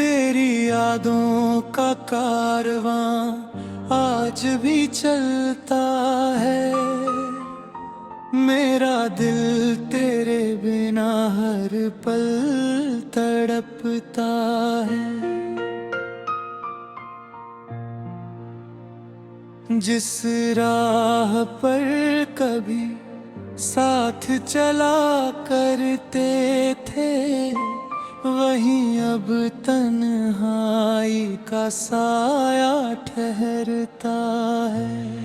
तेरी यादों का कारवां आज भी चलता है। मेरा दिल तेरे बिना हर पल तड़पता है। जिस राह पर कभी साथ चला करते थे, वहीं अब तन्हाई का साया ठहरता है।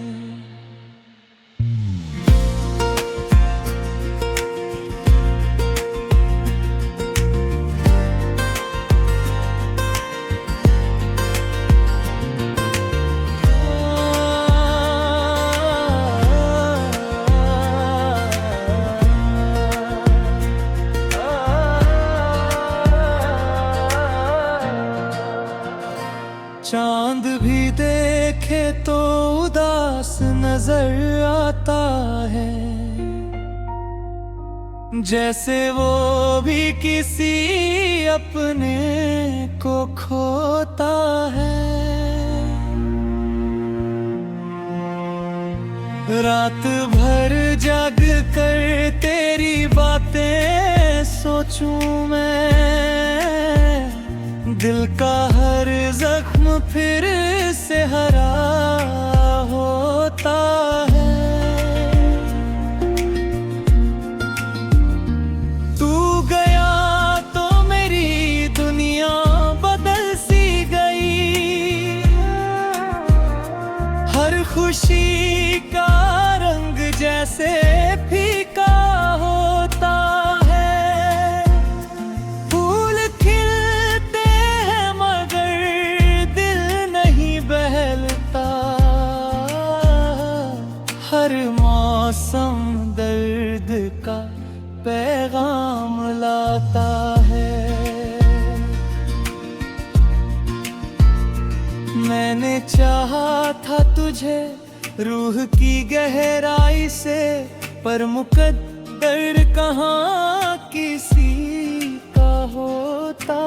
चांद भी देखे तो उदास नजर आता है, जैसे वो भी किसी अपने को खोता है। रात भर जाग कर तेरी बातें सोचूं मैं, दिल का हर जख्म फिर से हरा होता है। तू गया तो मेरी दुनिया बदल सी गई, हर खुशी का रंग जैसे फीका होता है। हर मौसम दर्द का पैगाम लाता है। मैंने चाहा था तुझे रूह की गहराई से, पर मुकद्दर कहाँ किसी का होता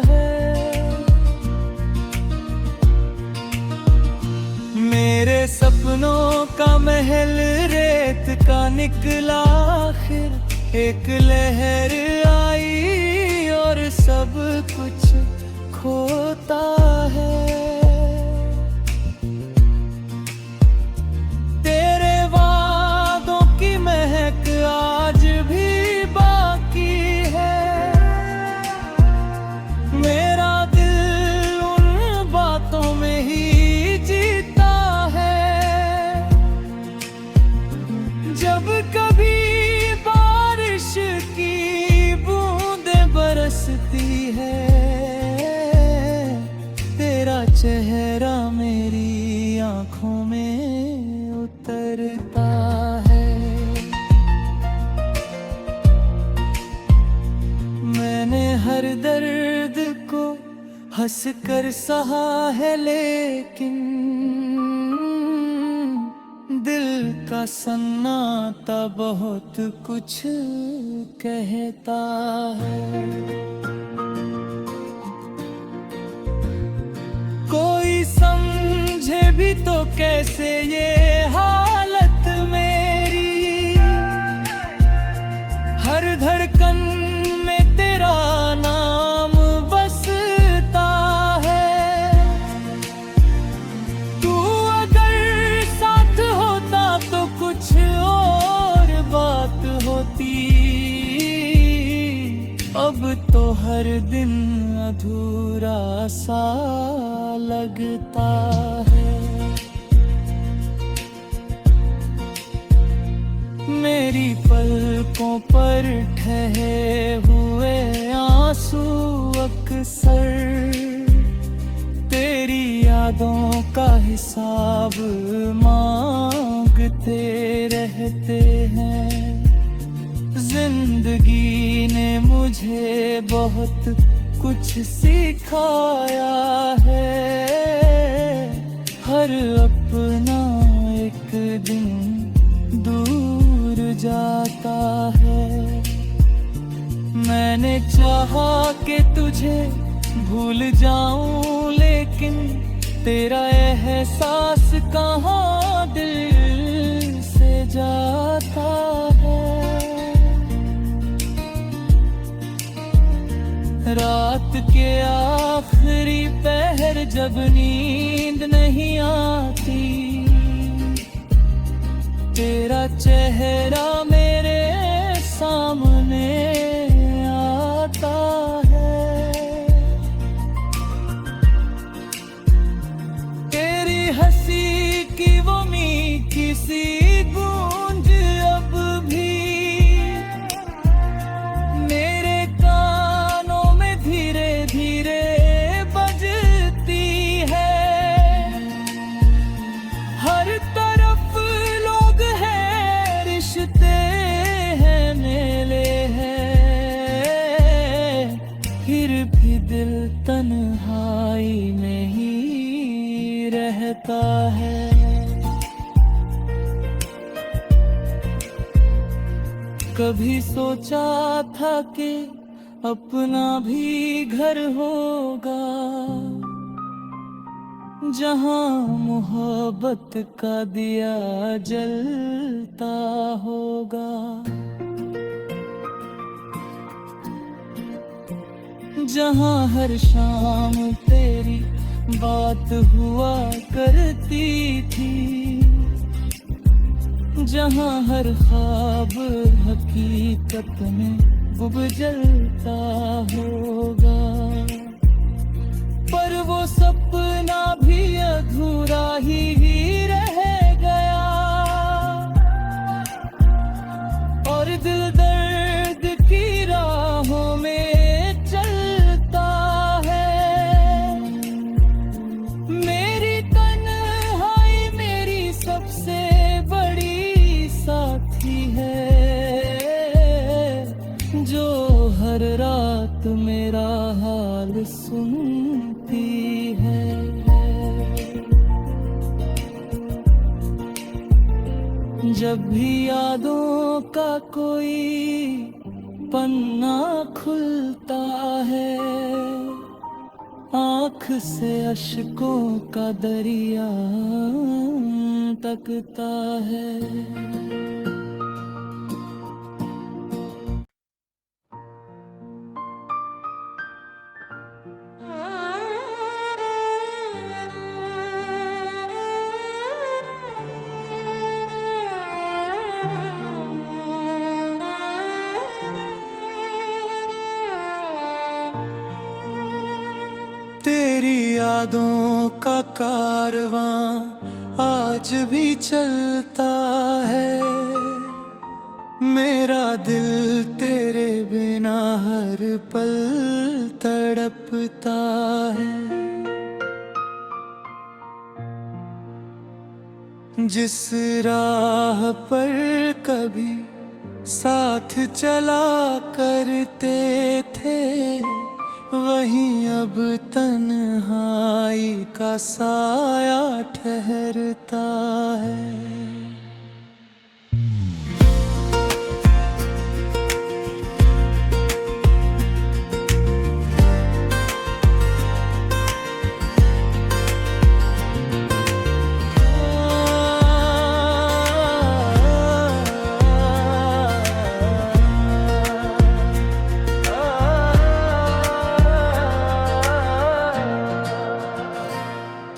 है। मेरे सपनों का महल रेत का निकला, आखिर एक लहर आई और सब कुछ खोता है। तेरे वादों की महक आज भी बाकी है, मेरा दिल उन बातों में ही जब कभी बारिश की बूंदें बरसती है। तेरा चेहरा मेरी आंखों में उतरता है। मैंने हर दर्द को हंस कर सहा है, लेकिन दिल का सन्नाटा बहुत कुछ कहता है। कोई समझे भी तो कैसे ये हालत मेरी, हर धड़कन में तेरा नाम बसता है। तू अगर साथ होता तो कुछ और बात होती, अब तो हर दिन अधूरा सा लगता है। मेरी पलकों पर ठहरे हुए आंसू अक्सर तेरी यादों का हिसाब मांगते रहते हैं। जिंदगी ने मुझे बहुत कुछ सिखाया है, हर अपना एक दिन दूर जाता है। मैंने चाहा कि तुझे भूल जाऊं लेकिन तेरा एहसास कहाँ दिल से जाता है। रात के आखिरी पहर जब नींद नहीं आती, तेरा चेहरा मेरे सामने आता है। तेरी हंसी की वो मीठी सी गूंज अब भी मेरे कानों में धीरे धीरे बजती है। हर तरफ लोग हैं, रिश्ते हैं, मेले हैं, फिर भी दिल तन्हाई में ही रहता है। कभी सोचा था कि अपना भी घर होगा, जहां मोहब्बत का दिया जलता होगा, जहां हर शाम तेरी बात हुआ करती थी, जहां हर ख्वाब हकीकत में बुझलता होगा। पर वो सपना भी अधूरा ही रह गया, और दिल दर्द की राहों में चलता है। मेरी तन्हाई मेरी सबसे बड़ी साथी है, जो हर रात मेरा हाल सुनती है। जब भी यादों का कोई पन्ना खुलता है, आँख से अश्कों का दरिया तकता है। तेरी यादों का कारवां आज भी चलता है, मेरा दिल तेरे बिना हर पल तड़पता है। जिस राह पर कभी साथ चला करते थे, वहीं अब तन्हाई का साया ठहरता है।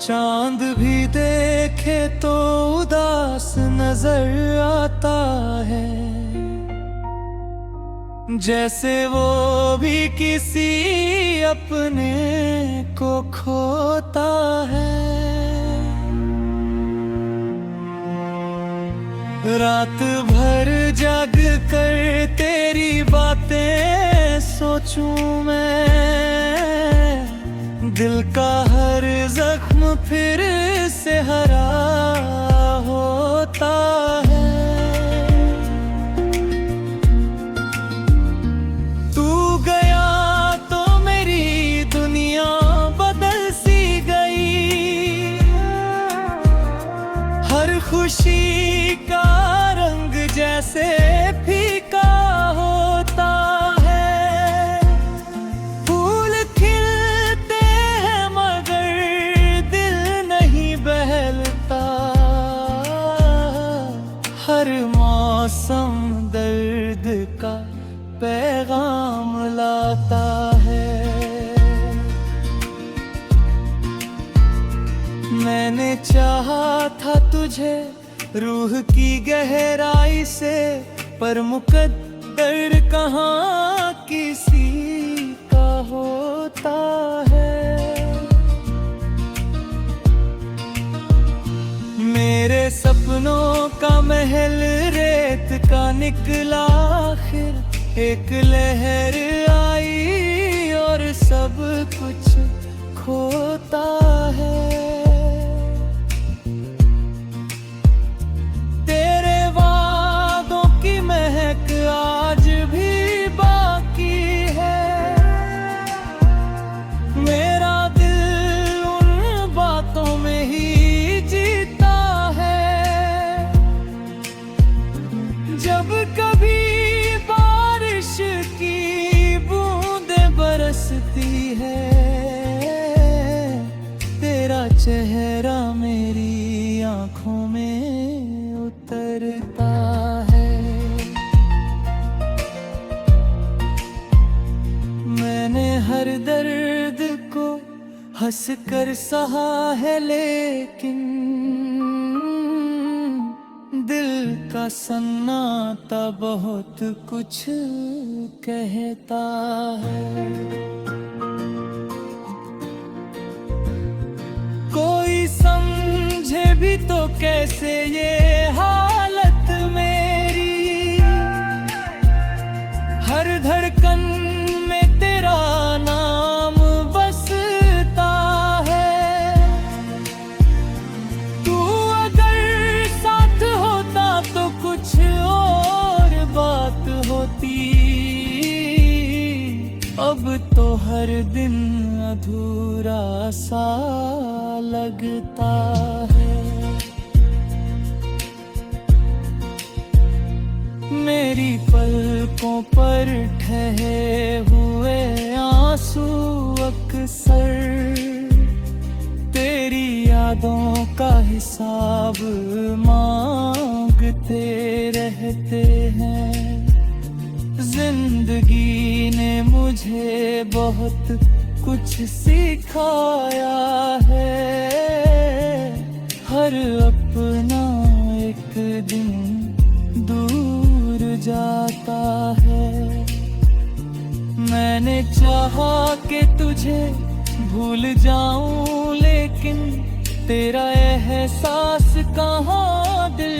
चांद भी देखे तो उदास नजर आता है, जैसे वो भी किसी अपने को खोता है। रात भर जाग कर तेरी बातें सोचूं मैं, दिल का हर जख्म फिर से हरा होता है। तू गया तो मेरी दुनिया बदल सी गई, हर खुशी का रंग जैसे फीका होता है। फूल खिल पैगाम लाता है। मैंने चाहा था तुझे रूह की गहराई से, पर मुकद्दर कहाँ किसी का होता है। मेरे सपनों का महल रेत का निकला, आखिर एक लहर आई और सब कुछ खोता है। तेरे वादों की महक आज भी बाकी है। मेरा दिल उन बातों में ही जीता है। जब कभी बारिश की बूंदें बरसती है, तेरा चेहरा मेरी आंखों में उतरता है। मैंने हर दर्द को हंस कर सहा है, लेकिन दिल का सन्नाटा बहुत कुछ कहता है। कोई समझे भी तो कैसे ये हालत मेरी, हर धड़कन में तेरा नाम बसता है। तू अगर साथ होता तो कुछ और बात होती, अब तो हर दिन अधूरा सा लगता है। मेरी पलकों पर ठहरे हुए आंसू अक्सर तेरी यादों का हिसाब मांगते रहते हैं। जिंदगी ने मुझे बहुत कुछ सिखाया है। हर अपना एक दिन दूर जाता है। मैंने चाहा कि तुझे भूल जाऊं, लेकिन तेरा एहसास कहाँ दिल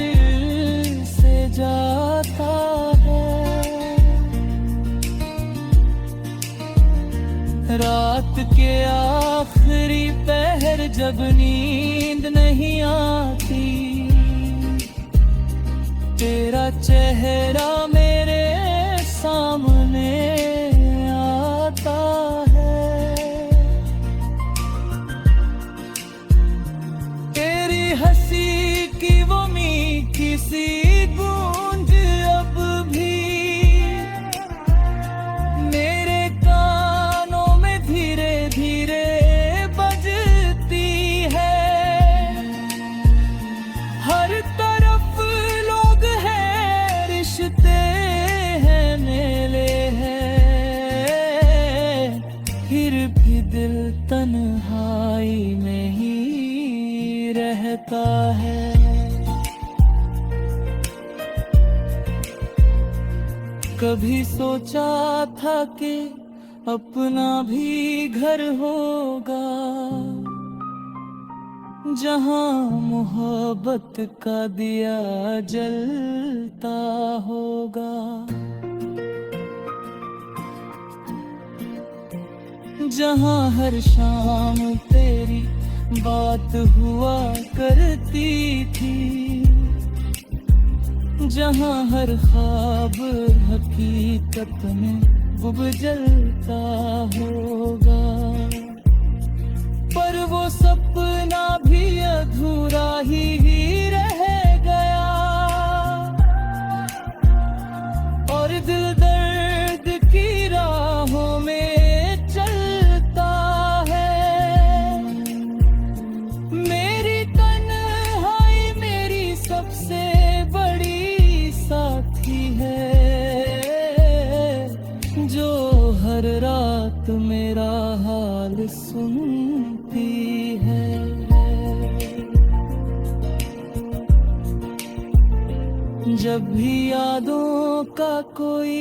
से जाता है। रात के आखिरी पहर जब नींद नहीं आती, तेरा चेहरा मेरे सामने आता है। तेरी हंसी की वो मीठी सी गूंज अब भी मेरे कानों में धीरे धीरे बजती है। हर तरफ लोग हैं, रिश्ते हैं, मेले हैं, फिर भी दिल तन्हाई में ही रहता है। कभी सोचा था कि अपना भी घर होगा, जहां मोहब्बत का दिया जलता होगा, जहां हर शाम तेरी बात हुआ करती थी, जहां हर ख्वाब हकीकत में बुझलता होगा। पर वो सपना भी अधूरा ही रह गया, और दिल दर्द की राहों में चलता है। मेरी तन्हाई मेरी सबसे बड़ी साथी है, हर रात मेरा हाल सुनती है। जब भी यादों का कोई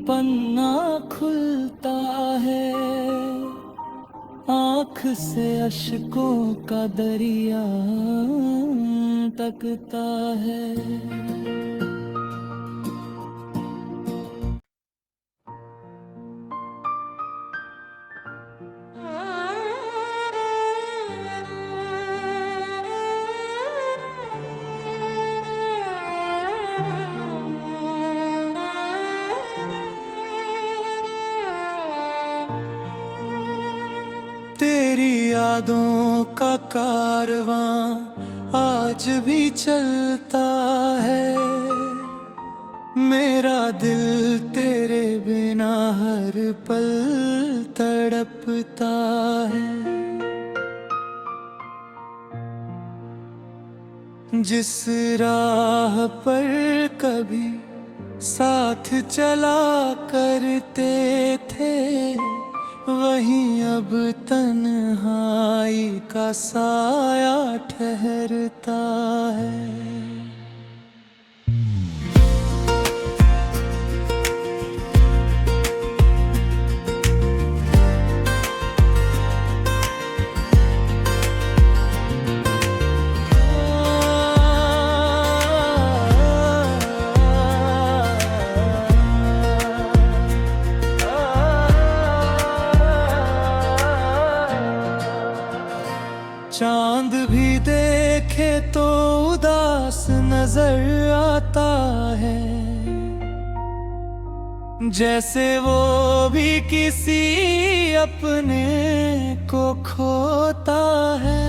पन्ना खुलता है, आँख से अश्कों का दरिया तकता है। तेरी यादों का कारवां आज भी चलता है। मेरा दिल तेरे बिना हर पल तड़पता है। जिस राह पर कभी साथ चला करते थे, वहीं अब तन्हाई का साया ठहरता है। चांद भी देखे तो उदास नजर आता है, जैसे वो भी किसी अपने को खोता है।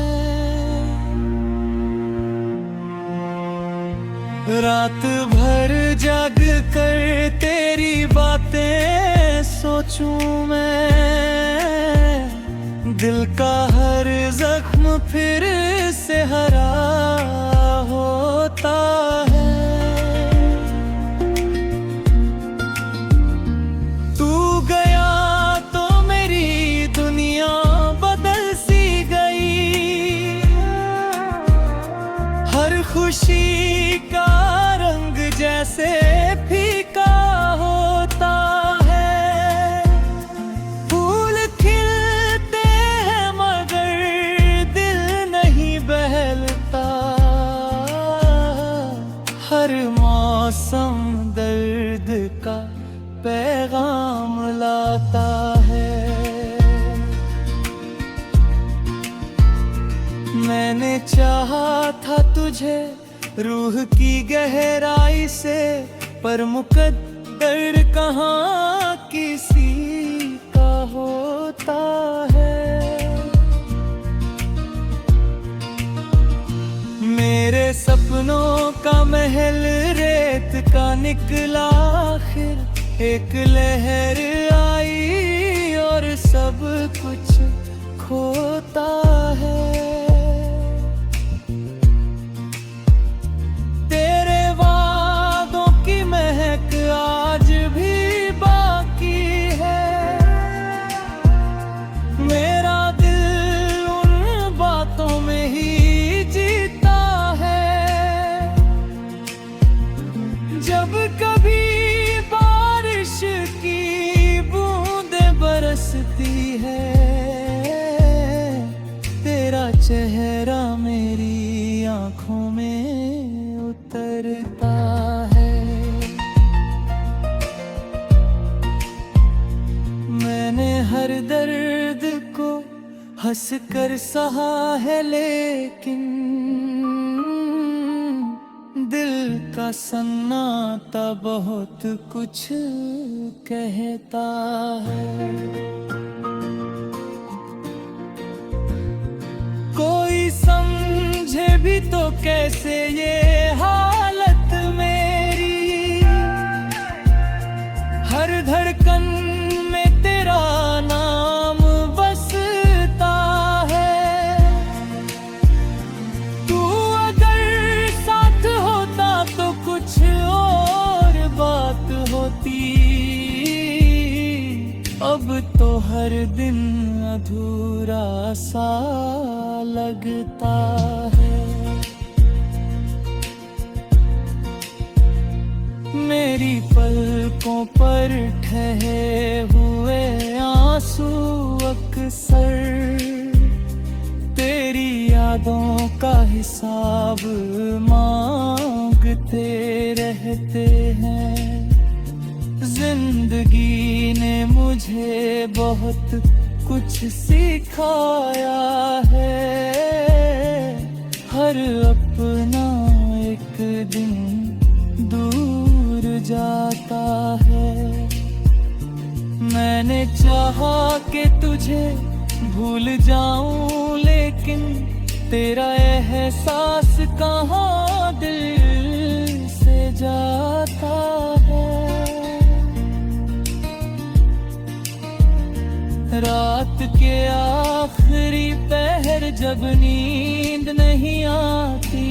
रात भर जाग कर तेरी बातें सोचूं मैं, दिल का हर जख्म फिर से हरा होता है। तू गया तो मेरी दुनिया बदल सी गई, हर खुशी का रंग जैसे फीका होता है। हर मौसम दर्द का पैगाम लाता है। मैंने चाहा था तुझे रूह की गहराई से, पर मुकद्दर कहाँ किसी का होता है। मेरे सपनों का महल रेत का निकला, आखिर एक लहर आई और सब कुछ खोता है। तेरे वादों की महक आज भी बाकी है, मेरा दिल उन बातों में ही जब कभी बारिश की बूंदें बरसती है। तेरा चेहरा मेरी आंखों में उतरता है। मैंने हर दर्द को हंस कर सहा है, लेकिन दिल का सन्नाटा बहुत कुछ कहता है। कोई समझे भी तो कैसे ये हालत मेरी, हर धड़कन में तेरा नाम बसता है। तू अगर साथ होता तो कुछ और बात होती, अब तो हर दिन अधूरा सा लगता है। मेरी पलकों पर ठहरे हुए आंसू अक्सर तेरी यादों का हिसाब मांगते रहते हैं। जिंदगी ने मुझे बहुत कुछ सिखाया है। हर अपना एक दिन दूर जाता है। मैंने चाहा कि तुझे भूल जाऊं, लेकिन तेरा एहसास कहाँ दिल से जाता है। रात के आखिरी पहर जब नींद नहीं आती,